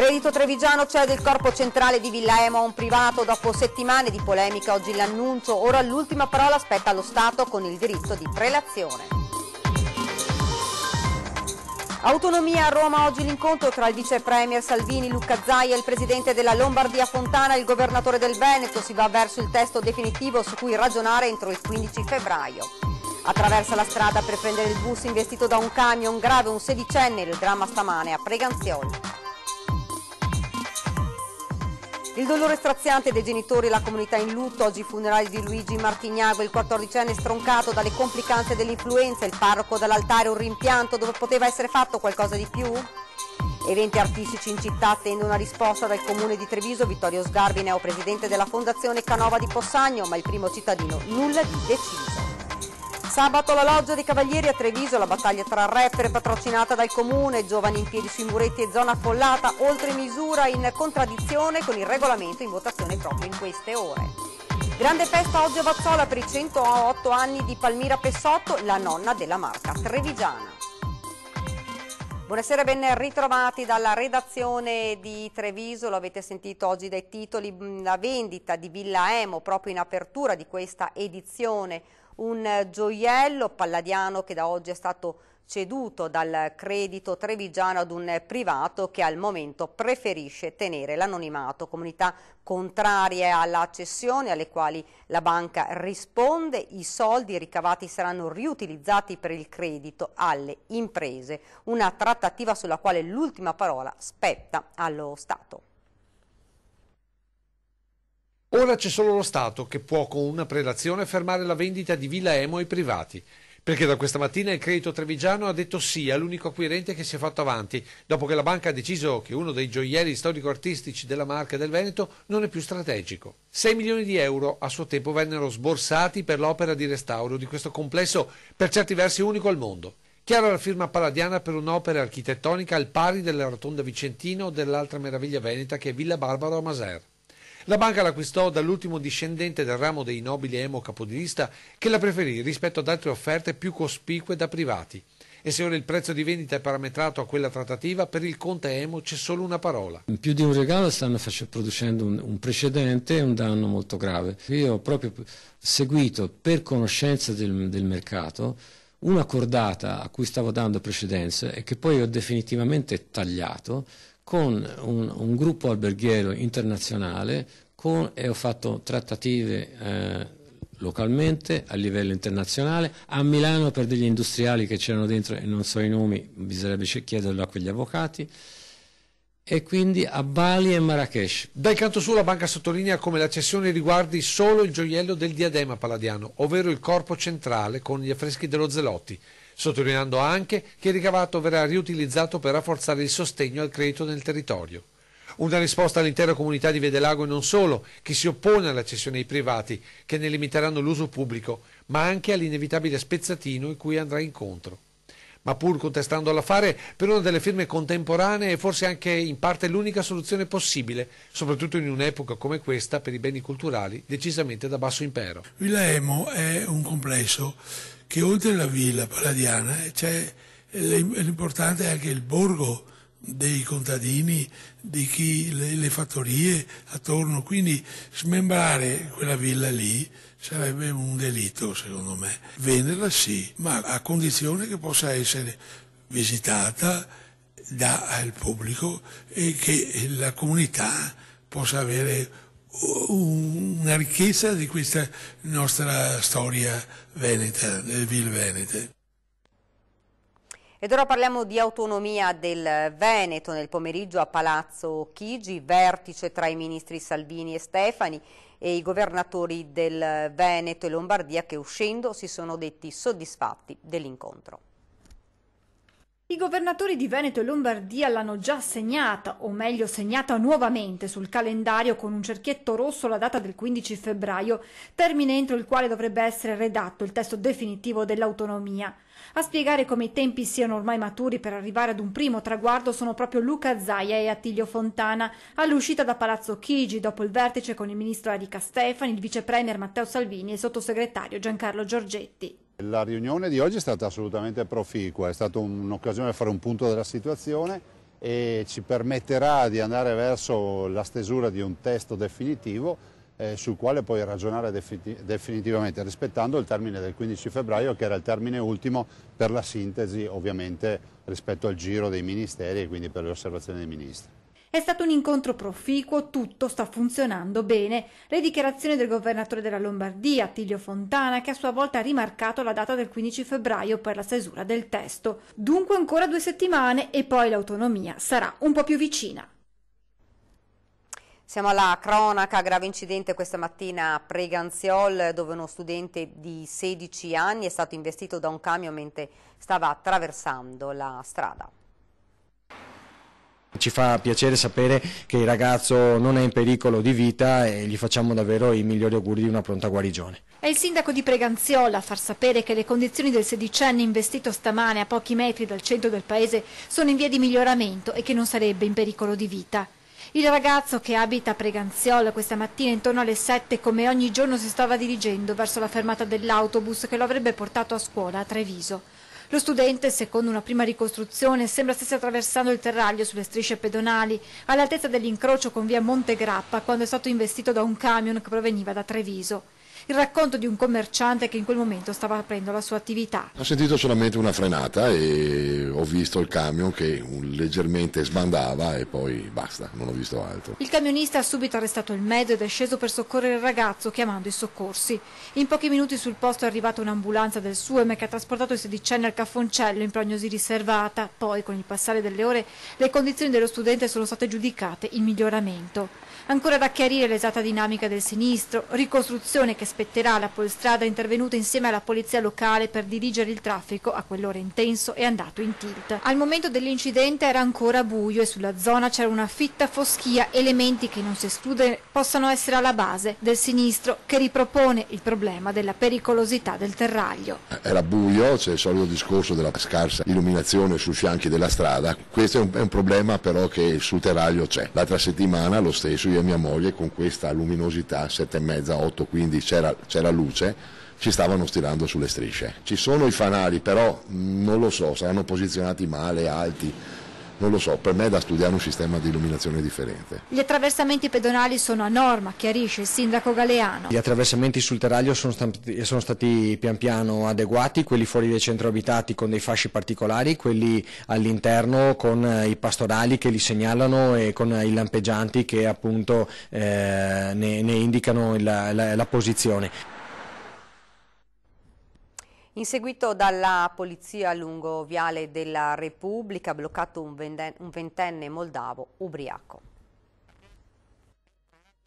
Credito Trevigiano cede il corpo centrale di Villa Emo a un privato dopo settimane di polemica. Oggi l'annuncio, ora l'ultima parola spetta allo Stato con il diritto di prelazione. Autonomia a Roma, oggi l'incontro tra il vice premier Salvini, Luca Zaia, il presidente della Lombardia Fontana e il governatore del Veneto. Si va verso il testo definitivo su cui ragionare entro il 15 febbraio. Attraversa la strada per prendere il bus investito da un camion, grave un sedicenne, il dramma stamane a Preganzioli. Il dolore straziante dei genitori e la comunità in lutto, oggi i funerali di Luigi Martignago, il 14enne stroncato dalle complicanze dell'influenza, il parroco dall'altare, un rimpianto dove poteva essere fatto qualcosa di più? Eventi artistici in città attende una risposta dal comune di Treviso, Vittorio Sgarbi, neopresidente della Fondazione Canova di Possagno, ma il primo cittadino nulla di deciso. Sabato la loggia dei Cavalieri a Treviso, la battaglia tra rapper patrocinata dal comune, giovani in piedi sui muretti e zona affollata, oltre misura in contraddizione con il regolamento in votazione proprio in queste ore. Grande festa oggi a Vazzola per i 108 anni di Palmira Pessotto, la nonna della marca trevigiana. Buonasera, ben ritrovati dalla redazione di Treviso. Lo avete sentito oggi dai titoli, la vendita di Villa Emo proprio in apertura di questa edizione. Un gioiello palladiano che da oggi è stato ceduto dal Credito Trevigiano ad un privato che al momento preferisce tenere l'anonimato. Comunità contrarie alla cessione, alle quali la banca risponde. I soldi ricavati saranno riutilizzati per il credito alle imprese. Una trattativa sulla quale l'ultima parola spetta allo Stato. Ora c'è solo lo Stato che può con una prelazione fermare la vendita di Villa Emo ai privati, perché da questa mattina il Credito Trevigiano ha detto sì all'unico acquirente che si è fatto avanti, dopo che la banca ha deciso che uno dei gioielli storico-artistici della Marca del Veneto non è più strategico. 6 milioni di euro a suo tempo vennero sborsati per l'opera di restauro di questo complesso per certi versi unico al mondo. Chiara la firma palladiana per un'opera architettonica al pari della Rotonda Vicentino o dell'altra meraviglia veneta che è Villa Barbaro a Maser. La banca l'acquistò dall'ultimo discendente del ramo dei nobili Emo capolista che la preferì rispetto ad altre offerte più cospicue da privati. E se ora il prezzo di vendita è parametrato a quella trattativa, per il conte Emo c'è solo una parola. In più di un regalo stanno producendo un precedente e un danno molto grave. Io ho proprio seguito per conoscenza del mercato una cordata a cui stavo dando precedenza e che poi ho definitivamente tagliato con un gruppo alberghiero internazionale e ho fatto trattative localmente, a livello internazionale, a Milano per degli industriali che c'erano dentro e non so i nomi, bisognerebbe chiederlo a quegli avvocati, e quindi a Bali e Marrakesh. Dal canto suo la banca sottolinea come la cessione riguardi solo il gioiello del diadema palladiano, ovvero il corpo centrale con gli affreschi dello Zelotti, sottolineando anche che il ricavato verrà riutilizzato per rafforzare il sostegno al credito nel territorio. Una risposta all'intera comunità di Vedelago e non solo, che si oppone alla cessione ai privati, che ne limiteranno l'uso pubblico, ma anche all'inevitabile spezzatino in cui andrà incontro. Ma pur contestando l'affare, per una delle firme contemporanee è forse anche in parte l'unica soluzione possibile, soprattutto in un'epoca come questa per i beni culturali decisamente da basso impero. Villa Emo è un complesso che oltre alla villa palladiana l'importante è anche il borgo dei contadini, di chi le fattorie attorno, quindi smembrare quella villa lì sarebbe un delitto secondo me. Venderla sì, ma a condizione che possa essere visitata dal pubblico e che la comunità possa avere una ricchezza di questa nostra storia veneta, delle ville venete. Ed ora parliamo di autonomia del Veneto. Nel pomeriggio a Palazzo Chigi, vertice tra i ministri Salvini e Stefani e i governatori del Veneto e Lombardia che uscendo si sono detti soddisfatti dell'incontro. I governatori di Veneto e Lombardia l'hanno già segnata, o meglio segnata nuovamente sul calendario con un cerchietto rosso la data del 15 febbraio, termine entro il quale dovrebbe essere redatto il testo definitivo dell'autonomia. A spiegare come i tempi siano ormai maturi per arrivare ad un primo traguardo sono proprio Luca Zaia e Attilio Fontana, all'uscita da Palazzo Chigi dopo il vertice con il ministro Erika Stefani, il vice premier Matteo Salvini e il sottosegretario Giancarlo Giorgetti. La riunione di oggi è stata assolutamente proficua, è stata un'occasione per fare un punto della situazione e ci permetterà di andare verso la stesura di un testo definitivo sul quale poi ragionare definitivamente, rispettando il termine del 15 febbraio che era il termine ultimo per la sintesi ovviamente rispetto al giro dei ministeri e quindi per le osservazioni dei ministri. È stato un incontro proficuo, tutto sta funzionando bene. Le dichiarazioni del governatore della Lombardia, Attilio Fontana, che a sua volta ha rimarcato la data del 15 febbraio per la stesura del testo. Dunque ancora 2 settimane e poi l'autonomia sarà un po' più vicina. Siamo alla cronaca, grave incidente questa mattina a Preganziol dove uno studente di 16 anni è stato investito da un camion mentre stava attraversando la strada. Ci fa piacere sapere che il ragazzo non è in pericolo di vita e gli facciamo davvero i migliori auguri di una pronta guarigione. È il sindaco di Preganziola a far sapere che le condizioni del sedicenne investito stamane a pochi metri dal centro del paese sono in via di miglioramento e che non sarebbe in pericolo di vita. Il ragazzo che abita a Preganziola questa mattina intorno alle 7 come ogni giorno si stava dirigendo verso la fermata dell'autobus che lo avrebbe portato a scuola a Treviso. Lo studente, secondo una prima ricostruzione, sembra stesse attraversando il terraglio sulle strisce pedonali all'altezza dell'incrocio con via Montegrappa quando è stato investito da un camion che proveniva da Treviso. Il racconto di un commerciante che in quel momento stava aprendo la sua attività. Ho sentito solamente una frenata e ho visto il camion che leggermente sbandava e poi basta, non ho visto altro. Il camionista ha subito arrestato il mezzo ed è sceso per soccorrere il ragazzo chiamando i soccorsi. In pochi minuti sul posto è arrivata un'ambulanza del SUEM che ha trasportato il sedicenne al Caffoncello in prognosi riservata. Poi, con il passare delle ore, le condizioni dello studente sono state giudicate in miglioramento. Ancora da chiarire l'esatta dinamica del sinistro, ricostruzione che spetterà alla Polstrada intervenuta insieme alla polizia locale per dirigere il traffico a quell'ora intenso e andato in tilt. Al momento dell'incidente era ancora buio e sulla zona c'era una fitta foschia, elementi che non si esclude possano essere alla base del sinistro che ripropone il problema della pericolosità del terraglio. Era buio, c'è il solito discorso della scarsa illuminazione sui fianchi della strada, questo è un problema però che sul terraglio c'è. L'altra settimana lo stesso io e mia moglie con questa luminosità 7:30, 8, quindi c'era luce, ci stavano stirando sulle strisce. Ci sono i fanali però non lo so, saranno posizionati male, alti, non lo so, per me è da studiare un sistema di illuminazione differente. Gli attraversamenti pedonali sono a norma, chiarisce il sindaco Galeano. Gli attraversamenti sul terraglio sono stati pian piano adeguati, quelli fuori dai centri abitati con dei fasci particolari, quelli all'interno con i pastorali che li segnalano e con i lampeggianti che appunto ne indicano la posizione. Inseguito dalla polizia lungo Viale della Repubblica, ha bloccato un ventenne moldavo ubriaco.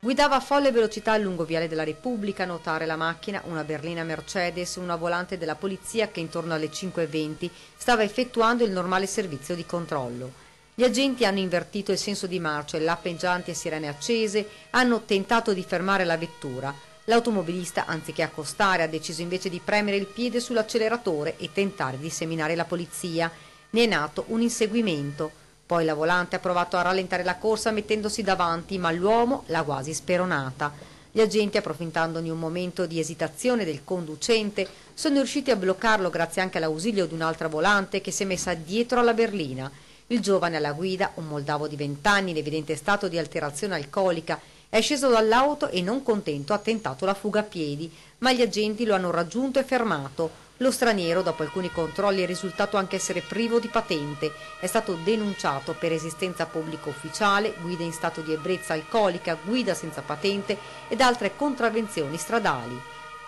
Guidava a folle velocità lungo Viale della Repubblica, a notare la macchina, una berlina Mercedes, una volante della polizia che intorno alle 5:20 stava effettuando il normale servizio di controllo. Gli agenti hanno invertito il senso di marcia e lampeggianti e sirene accese hanno tentato di fermare la vettura. L'automobilista, anziché accostare, ha deciso invece di premere il piede sull'acceleratore e tentare di seminare la polizia. Ne è nato un inseguimento. Poi la volante ha provato a rallentare la corsa mettendosi davanti, ma l'uomo l'ha quasi speronata. Gli agenti, approfittando di un momento di esitazione del conducente, sono riusciti a bloccarlo grazie anche all'ausilio di un'altra volante che si è messa dietro alla berlina. Il giovane alla guida, un moldavo di 20 anni in evidente stato di alterazione alcolica, è sceso dall'auto e non contento ha tentato la fuga a piedi, ma gli agenti lo hanno raggiunto e fermato. Lo straniero, dopo alcuni controlli, è risultato anche essere privo di patente. È stato denunciato per resistenza pubblica ufficiale, guida in stato di ebbrezza alcolica, guida senza patente ed altre contravvenzioni stradali.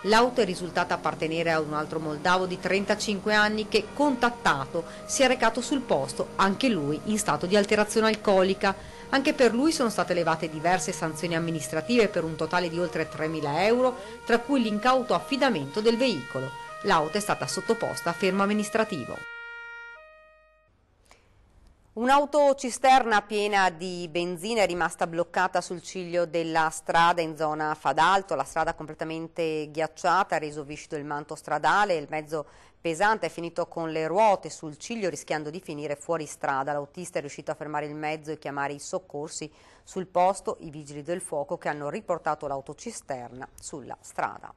L'auto è risultata appartenere a un altro moldavo di 35 anni che, contattato, si è recato sul posto, anche lui in stato di alterazione alcolica. Anche per lui sono state elevate diverse sanzioni amministrative per un totale di oltre 3.000 euro, tra cui l'incauto affidamento del veicolo. L'auto è stata sottoposta a fermo amministrativo. Un'autocisterna piena di benzina è rimasta bloccata sul ciglio della strada in zona Fadalto. La strada completamente ghiacciata ha reso viscido il manto stradale e il mezzo pesante è finito con le ruote sul ciglio rischiando di finire fuori strada. L'autista è riuscito a fermare il mezzo e chiamare i soccorsi. Sul posto i vigili del fuoco che hanno riportato l'autocisterna sulla strada.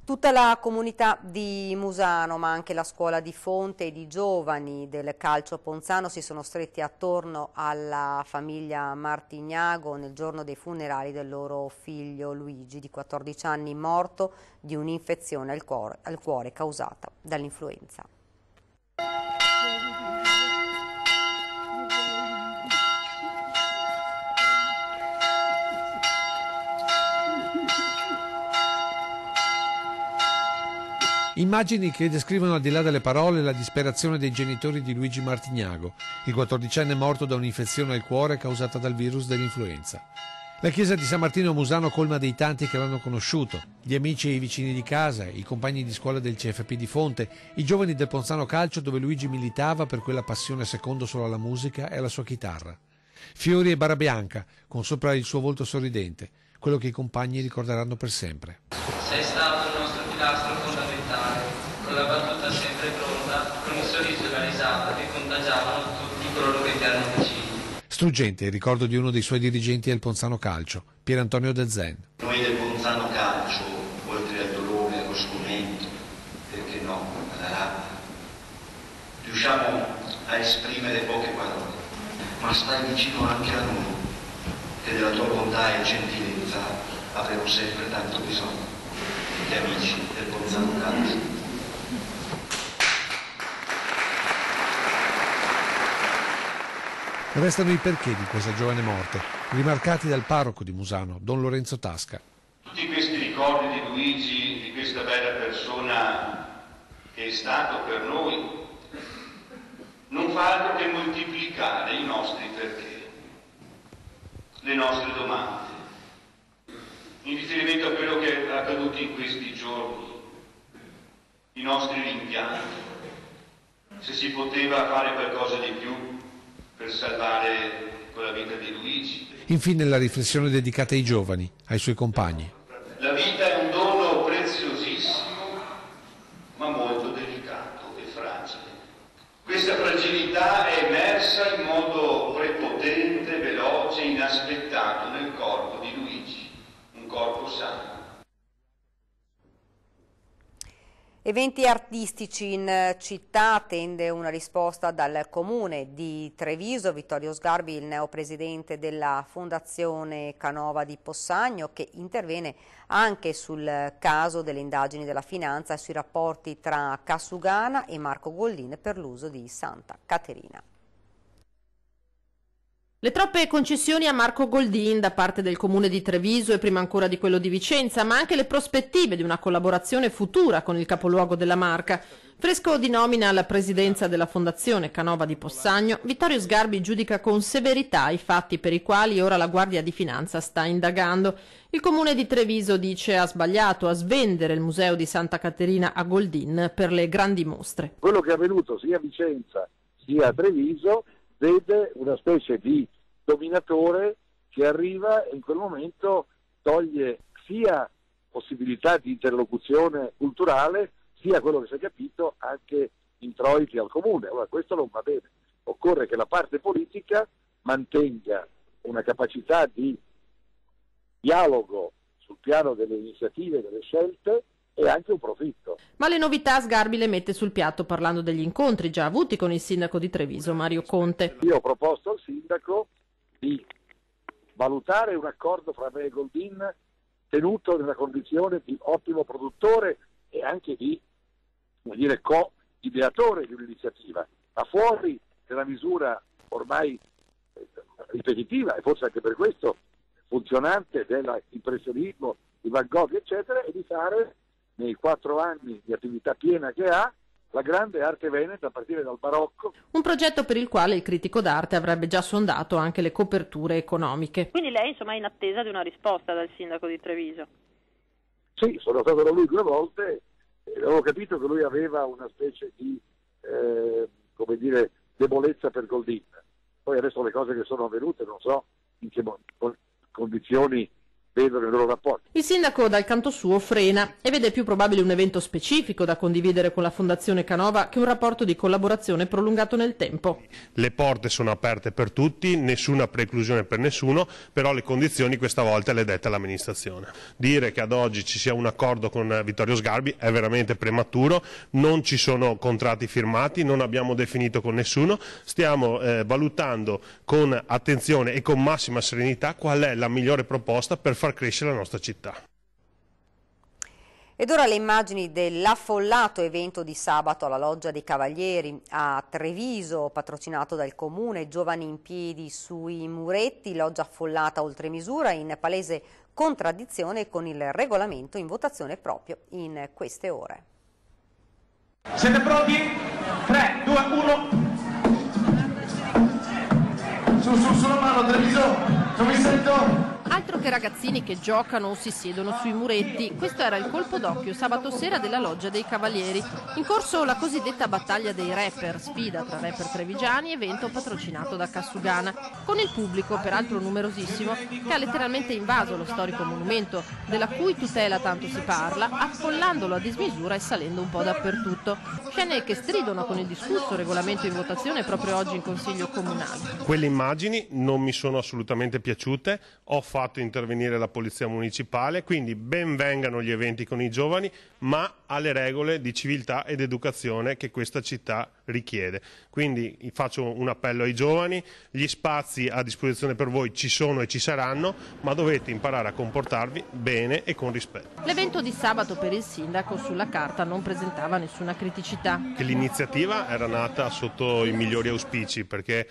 Tutta la comunità di Musano, ma anche la scuola di Fonte ed i giovani del calcio ponzano si sono stretti attorno alla famiglia Martignago nel giorno dei funerali del loro figlio Luigi, di 14 anni, morto di un'infezione al cuore causata dall'influenza. Immagini che descrivono al di là delle parole la disperazione dei genitori di Luigi Martignago, il 14enne morto da un'infezione al cuore causata dal virus dell'influenza. La chiesa di San Martino a Musano colma dei tanti che l'hanno conosciuto, gli amici e i vicini di casa, i compagni di scuola del CFP di Fonte, i giovani del Ponzano Calcio dove Luigi militava per quella passione secondo solo alla musica e alla sua chitarra. Fiori e bara bianca, con sopra il suo volto sorridente, quello che i compagni ricorderanno per sempre. Sei stato il nostro pilastro fondamentale, con la battuta sempre pronta, con il sorriso e la risata che contagiavano tutti coloro che ti erano vicini. Struggente il ricordo di uno dei suoi dirigenti del Ponzano Calcio, Pier Antonio De Zen. Noi del Ponzano Calcio, oltre al dolore, allo sgomento, perché no, alla rabbia, riusciamo a esprimere poche parole, ma stai vicino anche a noi, che della tua bontà e gentilezza avremo sempre tanto bisogno. Gli amici del Ponzano Calcio. Restano i perché di questa giovane morte, rimarcati dal parroco di Musano, Don Lorenzo Tasca. Tutti questi ricordi di Luigi, di questa bella persona che è stato per noi, non fa altro che moltiplicare i nostri perché, le nostre domande, in riferimento a quello che è accaduto in questi giorni, i nostri rimpianti, se si poteva fare qualcosa di più per salvare quella vita di Luigi. Infine la riflessione dedicata ai giovani, ai suoi compagni. La vita è un dono preziosissimo, ma molto delicato e fragile. Questa fragilità è emersa in modo prepotente, veloce, inaspettato nel corpo di Luigi, un corpo sano. Eventi artistici in città, attende una risposta dal comune di Treviso. Vittorio Sgarbi, il neopresidente della Fondazione Canova di Possagno, che interviene anche sul caso delle indagini della finanza e sui rapporti tra Cassugana e Marco Goldin per l'uso di Santa Caterina. Le troppe concessioni a Marco Goldin da parte del comune di Treviso e prima ancora di quello di Vicenza, ma anche le prospettive di una collaborazione futura con il capoluogo della Marca. Fresco di nomina alla presidenza della Fondazione Canova di Possagno, Vittorio Sgarbi giudica con severità i fatti per i quali ora la Guardia di Finanza sta indagando. Il comune di Treviso dice ha sbagliato a svendere il museo di Santa Caterina a Goldin per le grandi mostre. Quello che è avvenuto sia a Vicenza sia a Treviso vede una specie di dominatore che arriva e in quel momento toglie sia possibilità di interlocuzione culturale, sia quello che si è capito anche introiti al comune. Ora questo non va bene, occorre che la parte politica mantenga una capacità di dialogo sul piano delle iniziative, delle scelte e anche un profitto. Ma le novità Sgarbi le mette sul piatto parlando degli incontri già avuti con il sindaco di Treviso, Mario Conte. Io ho proposto al sindaco di valutare un accordo fra me e Goldin tenuto nella condizione di ottimo produttore e anche di, come dire, co-ideatore di un'iniziativa, ma fuori della misura ormai ripetitiva e forse anche per questo funzionante dell'impressionismo di Van Gogh eccetera, e di fare nei 4 anni di attività piena che ha la grande arte veneta a partire dal barocco. Un progetto per il quale il critico d'arte avrebbe già sondato anche le coperture economiche. Quindi lei insomma è in attesa di una risposta dal sindaco di Treviso? Sì, sono stato da lui 2 volte e avevo capito che lui aveva una specie di come dire, debolezza per Goldin. Poi adesso le cose che sono avvenute non so in che condizioni vedono i loro rapporti. Il sindaco dal canto suo frena e vede più probabile un evento specifico da condividere con la Fondazione Canova che un rapporto di collaborazione prolungato nel tempo. Le porte sono aperte per tutti, nessuna preclusione per nessuno, però le condizioni questa volta le detta l'amministrazione. Dire che ad oggi ci sia un accordo con Vittorio Sgarbi è veramente prematuro, non ci sono contratti firmati, non abbiamo definito con nessuno, stiamo valutando con attenzione e con massima serenità qual è la migliore proposta per far crescere la nostra città. Ed ora le immagini dell'affollato evento di sabato alla Loggia dei Cavalieri a Treviso, patrocinato dal Comune, giovani in piedi sui muretti, loggia affollata oltre misura, in palese contraddizione con il regolamento in votazione proprio in queste ore. Siete pronti? 3, 2, 1. Sulla mano, Treviso, non mi sento. Altro che ragazzini che giocano o si siedono sui muretti, questo era il colpo d'occhio sabato sera della Loggia dei Cavalieri. In corso la cosiddetta battaglia dei rapper, sfida tra rapper trevigiani, evento patrocinato da Cassugana, con il pubblico, peraltro numerosissimo, che ha letteralmente invaso lo storico monumento, della cui tutela tanto si parla, affollandolo a dismisura e salendo un po' dappertutto. Scene che stridono con il discusso regolamento in votazione proprio oggi in Consiglio Comunale. Quelle immagini non mi sono assolutamente piaciute, ho fatto intervenire la Polizia Municipale, quindi ben vengano gli eventi con i giovani, ma alle regole di civiltà ed educazione che questa città richiede. Quindi faccio un appello ai giovani, gli spazi a disposizione per voi ci sono e ci saranno, ma dovete imparare a comportarvi bene e con rispetto. L'evento di sabato per il sindaco sulla carta non presentava nessuna criticità. L'iniziativa era nata sotto i migliori auspici, perché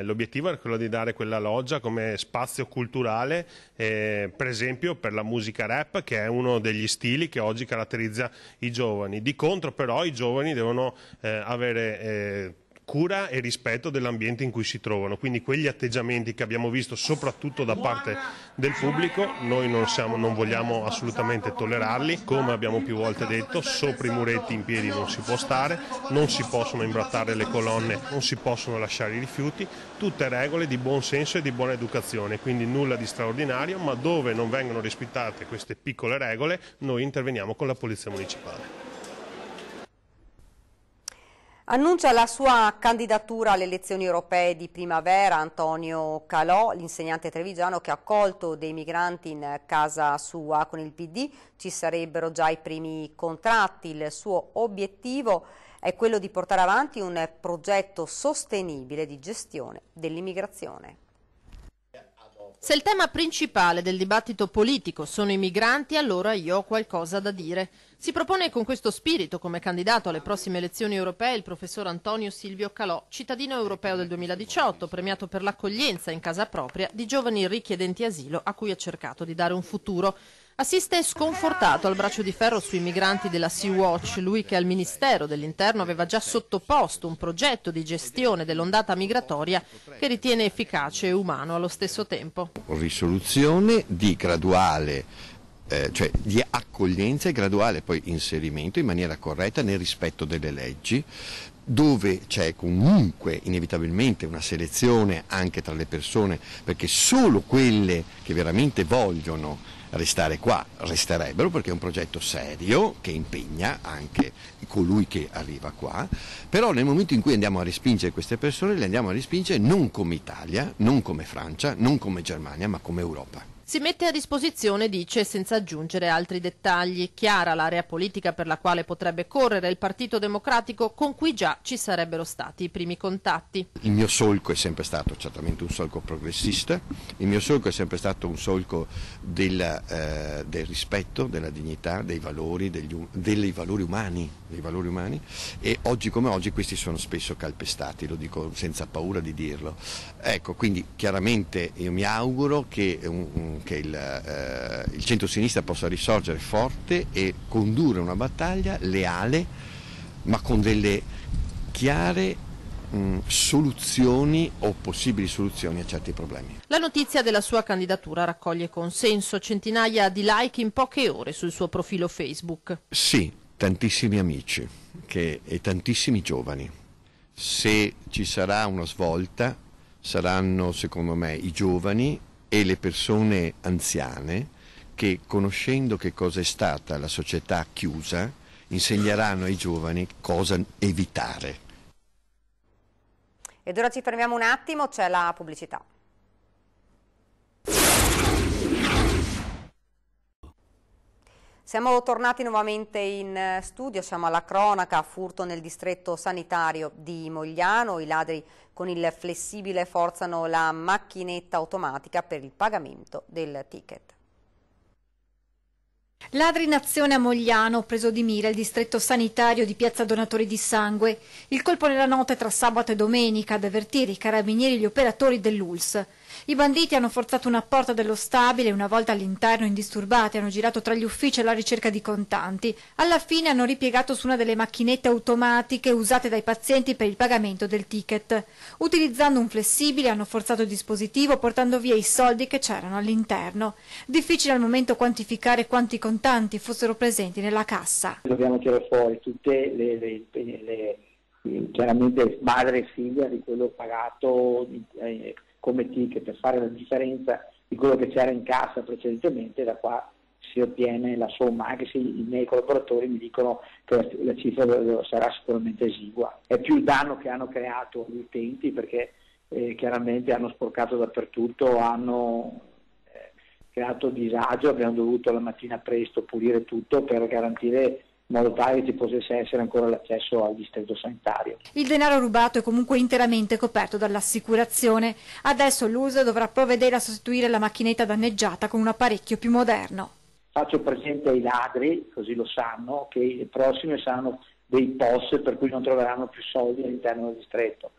l'obiettivo era quello di dare quella loggia come spazio culturale, per esempio per la musica rap, che è uno degli stili che oggi caratterizza i giovani. Di contro però i giovani devono avere cura e rispetto dell'ambiente in cui si trovano, quindi quegli atteggiamenti che abbiamo visto soprattutto da parte del pubblico noi non vogliamo assolutamente tollerarli. Come abbiamo più volte detto, sopra i muretti in piedi non si può stare, non si possono imbrattare le colonne, non si possono lasciare i rifiuti, tutte regole di buon senso e di buona educazione, quindi nulla di straordinario, ma dove non vengono rispettate queste piccole regole noi interveniamo con la Polizia Municipale. Annuncia la sua candidatura alle elezioni europee di primavera Antonio Calò, l'insegnante trevigiano che ha accolto dei migranti in casa sua. Con il PD ci sarebbero già i primi contratti. Il suo obiettivo è quello di portare avanti un progetto sostenibile di gestione dell'immigrazione. Se il tema principale del dibattito politico sono i migranti, allora io ho qualcosa da dire. Si propone con questo spirito come candidato alle prossime elezioni europee il professor Antonio Silvio Calò, cittadino europeo del 2018, premiato per l'accoglienza in casa propria di giovani richiedenti asilo a cui ha cercato di dare un futuro. Assiste sconfortato al braccio di ferro sui migranti della Sea-Watch, lui che al Ministero dell'Interno aveva già sottoposto un progetto di gestione dell'ondata migratoria che ritiene efficace e umano allo stesso tempo. Risoluzione di graduale cioè di accoglienza e graduale poi inserimento in maniera corretta nel rispetto delle leggi, dove c'è comunque inevitabilmente una selezione anche tra le persone, perché solo quelle che veramente vogliono restare qua resterebbero, perché è un progetto serio che impegna anche colui che arriva qua, però nel momento in cui andiamo a respingere queste persone le andiamo a respingere non come Italia, non come Francia, non come Germania, ma come Europa. Si mette a disposizione, dice, senza aggiungere altri dettagli. Chiara l'area politica per la quale potrebbe correre il Partito Democratico, con cui già ci sarebbero stati i primi contatti. Il mio solco è sempre stato certamente un solco progressista, il mio solco è sempre stato un solco del rispetto, della dignità, dei valori, dei valori umani, e oggi come oggi questi sono spesso calpestati, lo dico senza paura di dirlo. Ecco, quindi chiaramente io mi auguro che il centro-sinistra possa risorgere forte e condurre una battaglia leale, ma con delle chiare soluzioni o possibili soluzioni a certi problemi. La notizia della sua candidatura raccoglie consenso, centinaia di like in poche ore sul suo profilo Facebook. Sì, tantissimi amici e tantissimi giovani. Se ci sarà una svolta saranno secondo me i giovani e le persone anziane che, conoscendo che cosa è stata la società chiusa, insegneranno ai giovani cosa evitare. Ed ora ci fermiamo un attimo, c'è la pubblicità. Siamo tornati nuovamente in studio, siamo alla cronaca, furto nel distretto sanitario di Mogliano, i ladri con il flessibile forzano la macchinetta automatica per il pagamento del ticket. Ladri in azione a Mogliano, preso di mira il distretto sanitario di Piazza Donatori di Sangue. Il colpo nella notte tra sabato e domenica, ad avvertire i carabinieri e gli operatori dell'ULSS. I banditi hanno forzato una porta dello stabile e una volta all'interno indisturbati hanno girato tra gli uffici alla ricerca di contanti. Alla fine hanno ripiegato su una delle macchinette automatiche usate dai pazienti per il pagamento del ticket. Utilizzando un flessibile hanno forzato il dispositivo portando via i soldi che c'erano all'interno. Difficile al momento quantificare quanti contanti fossero presenti nella cassa. Dobbiamo tirare fuori tutte chiaramente madre e figlia di quello pagato come ticket, per fare la differenza di quello che c'era in cassa precedentemente. Da qua si ottiene la somma, anche se i miei collaboratori mi dicono che la cifra sarà sicuramente esigua. È più il danno che hanno creato gli utenti, perché chiaramente hanno sporcato dappertutto, hanno creato disagio, abbiamo dovuto la mattina presto pulire tutto per garantire in modo tale che ci potesse essere ancora l'accesso al distretto sanitario. Il denaro rubato è comunque interamente coperto dall'assicurazione. Adesso l'ULSS dovrà provvedere a sostituire la macchinetta danneggiata con un apparecchio più moderno. Faccio presente ai ladri, così lo sanno, che i prossimi saranno dei POS per cui non troveranno più soldi all'interno del distretto.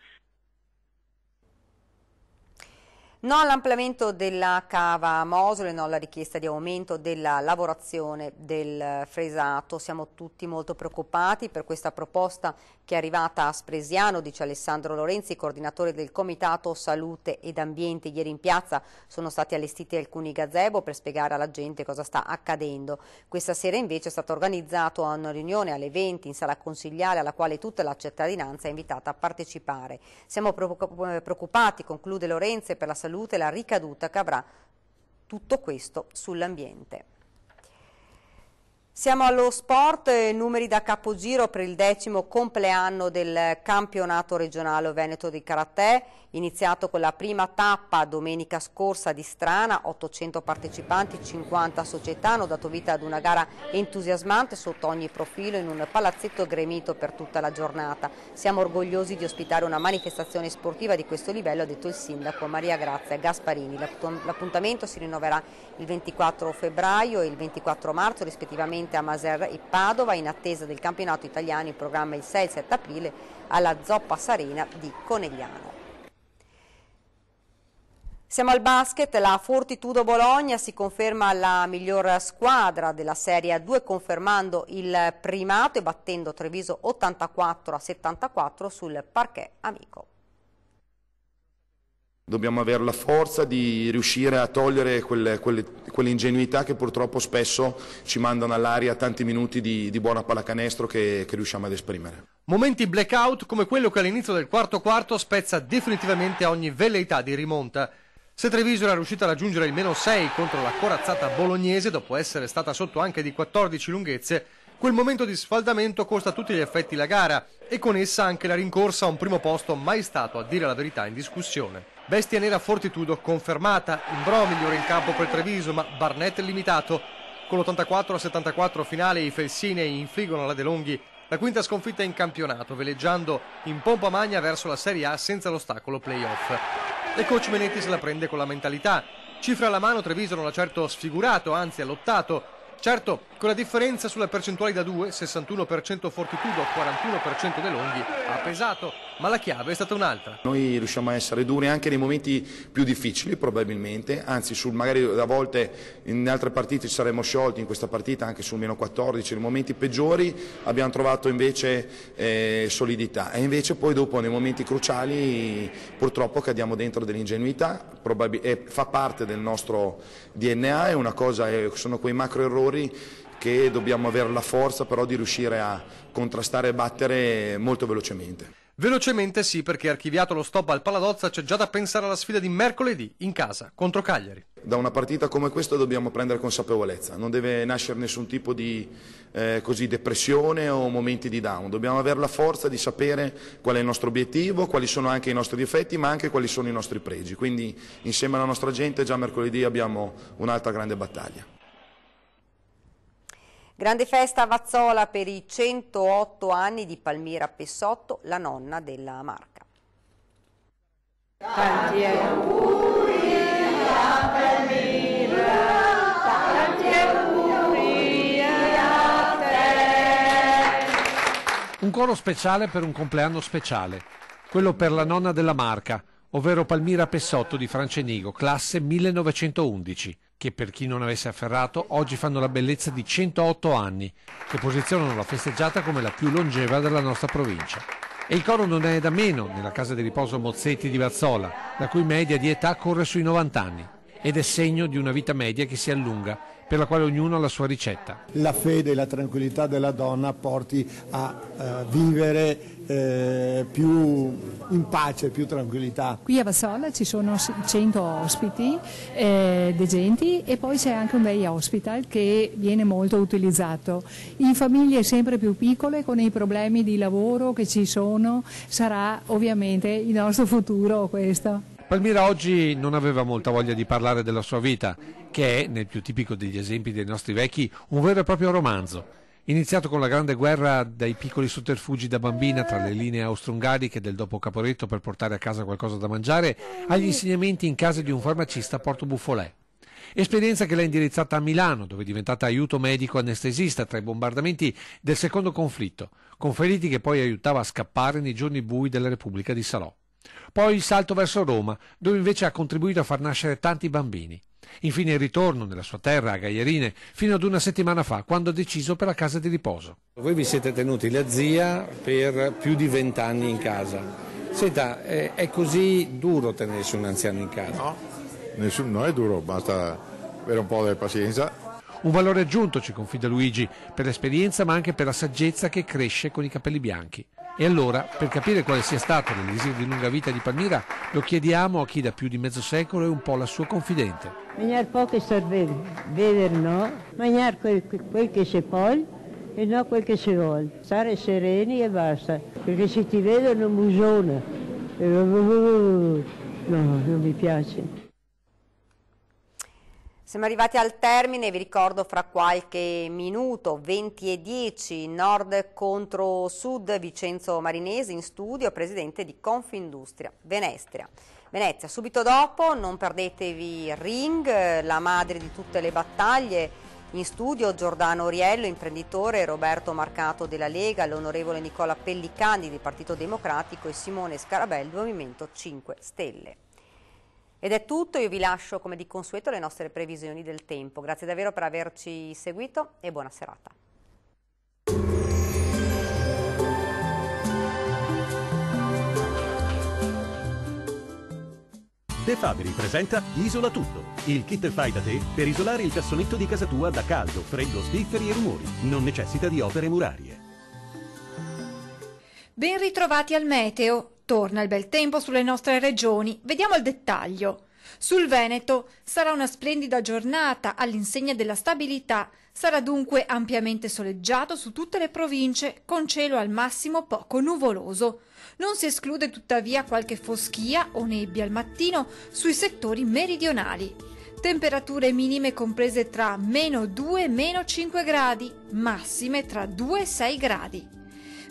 No all'ampliamento della cava Mosole, no alla richiesta di aumento della lavorazione del fresato. Siamo tutti molto preoccupati per questa proposta che è arrivata a Spresiano, dice Alessandro Lorenzi, coordinatore del Comitato Salute ed Ambiente. Ieri in piazza sono stati allestiti alcuni gazebo per spiegare alla gente cosa sta accadendo. Questa sera invece è stata organizzata una riunione alle 20 in sala consigliare alla quale tutta la cittadinanza è invitata a partecipare. Siamo preoccupati, conclude Lorenzi, per la salute e la ricaduta che avrà tutto questo sull'ambiente. Siamo allo sport, numeri da capogiro per il 10° compleanno del campionato regionale veneto di karate, iniziato con la prima tappa domenica scorsa di Strana, 800 partecipanti, 50 società hanno dato vita ad una gara entusiasmante sotto ogni profilo in un palazzetto gremito per tutta la giornata. Siamo orgogliosi di ospitare una manifestazione sportiva di questo livello, ha detto il sindaco Maria Grazia Gasparini. L'appuntamento si rinnoverà il 24 febbraio e il 24 marzo rispettivamente a Maser e Padova, in attesa del campionato italiano in programma il 6 e il 7 aprile alla Zoppa Sarena di Conegliano. Siamo al basket, la Fortitudo Bologna si conferma la miglior squadra della Serie A2 confermando il primato e battendo Treviso 84-74 sul parquet amico. Dobbiamo avere la forza di riuscire a togliere quell'ingenuità che purtroppo spesso ci mandano all'aria tanti minuti di buona pallacanestro che riusciamo ad esprimere. Momenti blackout come quello che all'inizio del quarto quarto spezza definitivamente ogni velleità di rimonta. Se Treviso era riuscita a raggiungere il -6 contro la corazzata bolognese dopo essere stata sotto anche di 14 lunghezze, quel momento di sfaldamento costa a tutti gli effetti la gara e con essa anche la rincorsa a un primo posto mai stato, a dire la verità, in discussione. Bestia nera Fortitudo confermata, Imbrò migliore in campo per Treviso, ma Barnett limitato. Con l'84-74 finale i felsinei infliggono alla De Longhi la quinta sconfitta in campionato, veleggiando in pompa magna verso la Serie A senza l'ostacolo play-off. E coach Menetti se la prende con la mentalità. Cifra alla mano, Treviso non ha certo sfigurato, anzi ha lottato. Certo, con la differenza sulle percentuali da 2, 61% Fortitudo, 41% De Longhi, ha pesato, ma la chiave è stata un'altra. Noi riusciamo a essere duri anche nei momenti più difficili probabilmente, anzi magari a volte in altre partite ci saremmo sciolti, in questa partita anche sul -14, nei momenti peggiori abbiamo trovato invece solidità e invece poi dopo nei momenti cruciali purtroppo cadiamo dentro dell'ingenuità, fa parte del nostro DNA, è una cosa, sono quei macro errori che dobbiamo avere la forza però di riuscire a contrastare e battere molto velocemente. Velocemente sì, perché archiviato lo stop al Paladozza c'è già da pensare alla sfida di mercoledì in casa contro Cagliari. Da una partita come questa dobbiamo prendere consapevolezza, non deve nascere nessun tipo di depressione o momenti di down, dobbiamo avere la forza di sapere qual è il nostro obiettivo, quali sono anche i nostri difetti ma anche quali sono i nostri pregi, quindi insieme alla nostra gente già mercoledì abbiamo un'altra grande battaglia. Grande festa a Vazzola per i 108 anni di Palmira Pessotto, la nonna della Marca. Tanti auguri a Palmira, tanti auguri a te. Un coro speciale per un compleanno speciale, quello per la nonna della Marca, ovvero Palmira Pessotto di Francenigo, classe 1911. Che per chi non avesse afferrato oggi fanno la bellezza di 108 anni, che posizionano la festeggiata come la più longeva della nostra provincia. E il coro non è da meno nella casa di riposo Mozzetti di Vazzola, la cui media di età corre sui 90 anni, ed è segno di una vita media che si allunga, per la quale ognuno ha la sua ricetta. La fede e la tranquillità della donna porti a vivere più in pace, più tranquillità. Qui a Vazzola ci sono 100 ospiti degenti e poi c'è anche un day hospital che viene molto utilizzato. In famiglie sempre più piccole, con i problemi di lavoro che ci sono, sarà ovviamente il nostro futuro questo. Palmira oggi non aveva molta voglia di parlare della sua vita, che è, nel più tipico degli esempi dei nostri vecchi, un vero e proprio romanzo. Iniziato con la Grande Guerra, dai piccoli sotterfugi da bambina tra le linee austro-ungariche del dopo Caporetto per portare a casa qualcosa da mangiare, agli insegnamenti in casa di un farmacista a Porto Buffolè. Esperienza che l'ha indirizzata a Milano, dove è diventata aiuto medico anestesista tra i bombardamenti del secondo conflitto, con feriti che poi aiutava a scappare nei giorni bui della Repubblica di Salò. Poi il salto verso Roma, dove invece ha contribuito a far nascere tanti bambini. Infine il ritorno nella sua terra, a Gaierine, fino ad una settimana fa, quando ha deciso per la casa di riposo. Voi vi siete tenuti la zia per più di 20 anni in casa. Senta, è così duro tenersi un anziano in casa? No, non è duro, basta avere un po' di pazienza. Un valore aggiunto, ci confida Luigi, per l'esperienza ma anche per la saggezza che cresce con i capelli bianchi. E allora, per capire quale sia stato l'elisir di lunga vita di Palmira, lo chiediamo a chi da più di mezzo secolo è un po' la sua confidente. Mangiare poco e star vedere no, mangiare quel che si può e non quel che si vuole. Stare sereni e basta, perché se ti vedono musona. No, non mi piace. Siamo arrivati al termine, vi ricordo fra qualche minuto, 20:10, Nord contro Sud, Vincenzo Marinesi in studio, presidente di Confindustria Venezia. Subito dopo non perdetevi Ring, la madre di tutte le battaglie, in studio Giordano Oriello, imprenditore, Roberto Marcato della Lega, l'onorevole Nicola Pellicani del Partito Democratico e Simone Scarabelli del Movimento 5 Stelle. Ed è tutto, io vi lascio come di consueto le nostre previsioni del tempo. Grazie davvero per averci seguito e buona serata. De Fabri presenta Isola Tutto, il kit fai da te per isolare il cassonetto di casa tua da caldo, freddo, spifferi e rumori. Non necessita di opere murarie. Ben ritrovati al meteo. Torna il bel tempo sulle nostre regioni. Vediamo il dettaglio. Sul Veneto sarà una splendida giornata all'insegna della stabilità. Sarà dunque ampiamente soleggiato su tutte le province, con cielo al massimo poco nuvoloso. Non si esclude tuttavia qualche foschia o nebbia al mattino sui settori meridionali. Temperature minime comprese tra -2 e -5 gradi, massime tra 2 e 6 gradi.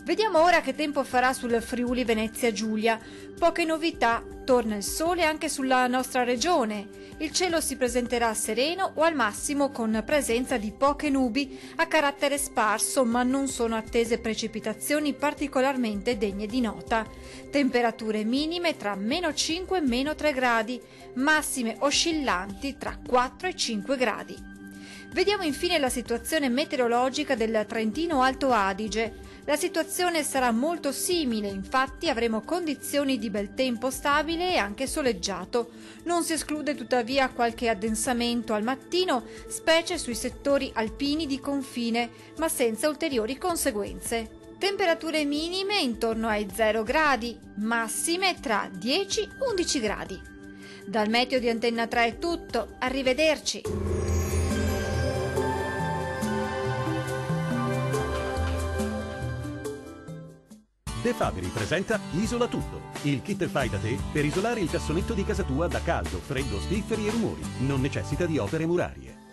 Vediamo ora che tempo farà sul Friuli Venezia Giulia. Poche novità, torna il sole anche sulla nostra regione. Il cielo si presenterà sereno o al massimo con presenza di poche nubi a carattere sparso, ma non sono attese precipitazioni particolarmente degne di nota. Temperature minime tra -5 e -3 gradi, massime oscillanti tra 4 e 5 gradi. Vediamo infine la situazione meteorologica del Trentino Alto Adige. La situazione sarà molto simile, infatti avremo condizioni di bel tempo stabile e anche soleggiato. Non si esclude tuttavia qualche addensamento al mattino, specie sui settori alpini di confine, ma senza ulteriori conseguenze. Temperature minime intorno ai 0 gradi, massime tra 10 e 11 gradi. Dal meteo di Antenna 3 è tutto, arrivederci! De Fabri presenta Isola Tutto, il kit fai da te per isolare il cassonetto di casa tua da caldo, freddo, spifferi e rumori. Non necessita di opere murarie.